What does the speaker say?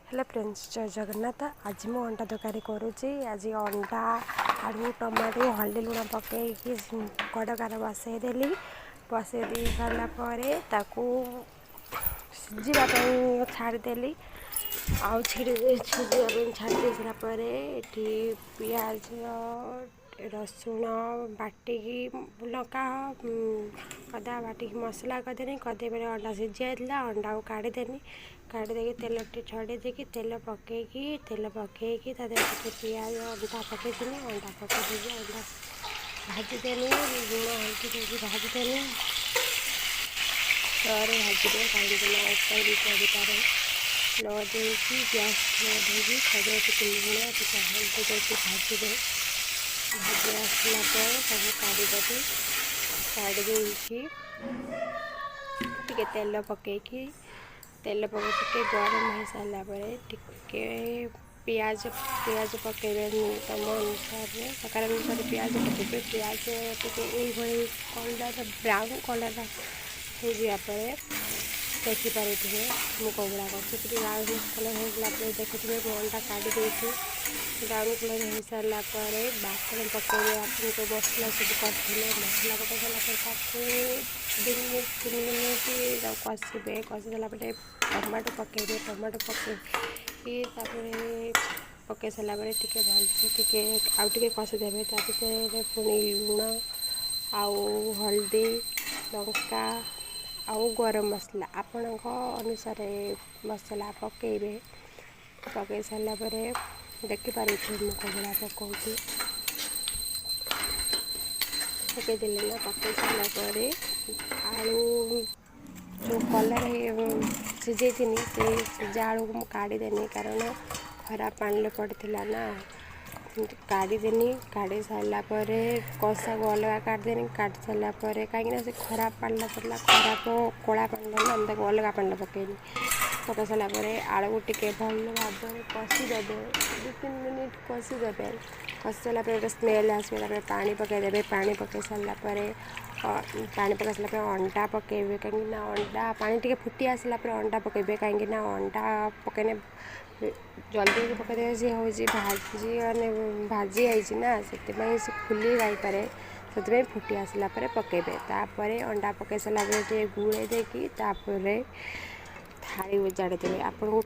Hello friends, जय जगन्नाथ। आज मु अंडा तरकारी करुँची। आज अंडा आलू टमाटो हल्दी लुण पकईकि कड़कार बसईदेली। बसई दे सारापर सिझापी छाड़देली। आउ सिझापी छाड़ी सारापर ये पियाज रसुण बाटिकी लंका अदा बाटिकी मसला करदेनी। करदे बेले अंडा सिझी जाइला। अंडा को काढ़ीदेनी। काढ़ी तेल छड़े देकी तेल पकईकी पियाज अंडा पकईदेनी। अंडा पकईदेकी अंडा भाजीदेनी। लुण हल्दी देकी भाजीदेनी। तरे भाजीदे कहीं कड़ीपारे लदेकी गैस लदेकी खड़े लुण हल्दी देकी भाजीदे। भाजी आसला सब काढ़ीदेवी। काढ़ी टे तेल पकईकी तेल पकई गरम हो सारापर टे पियाज पकईबे तम अनुसार प्रकार अनुसार पियाज पकईबे। पियाज टे कलर ब्राउन कलर हो जापर देखिपे मुझा कर ब्राउन कलर हो देखुए अंडा काढ़ी देती। ब्राउन कलर हो सारापर बासन पकईबे। आपको मसला सब कर मसला पकई सारापर 2 मिनिट कषे कषि सारापर टमाटो पकईबे। टमाटो पकई पकई सारापर टे भलसे आउ टे कषिदेवे। पुणी लुण आउ हल्दी लंका आउ गरम मसला आपण अनुसार मसला पकईबे। पकई सारापर देखिपारे मुझा पकाऊँ पकईदेले ना। पकई सारापर आलू जो कलर सिझे थी से सिझा आलू को काढ़ीदेनी कारण खराब पानी पड़ता ना। काढ़ीदेनी। काढ़ी सारापर कषा को अलग काढ़ीदेनी। काढ़ी सारापर कहीं से खराब पानी पड़ला खराब कला पानी ना अलग पानी पकईनी। पकई सारापर आलू को टे भल भाव कषिदेवे। 2-3 मिनिट कषिदेवे। कषि सारापर गोटे स्मेल आसला पानी पकईदेवे। पानी पकई सारापर अंडा पकईबे। कहीं अंडा पानी टे फुटी आसला अंडा पकईबे। कहीं अंडा पकईने जल्दी पकईदे सी हूँ भाजी आई ना से फुली जापे से फुटी आसला पकईबे। अंडा पकई सारापर गुड़े देकी थाली उजाड़ी देवे। आपको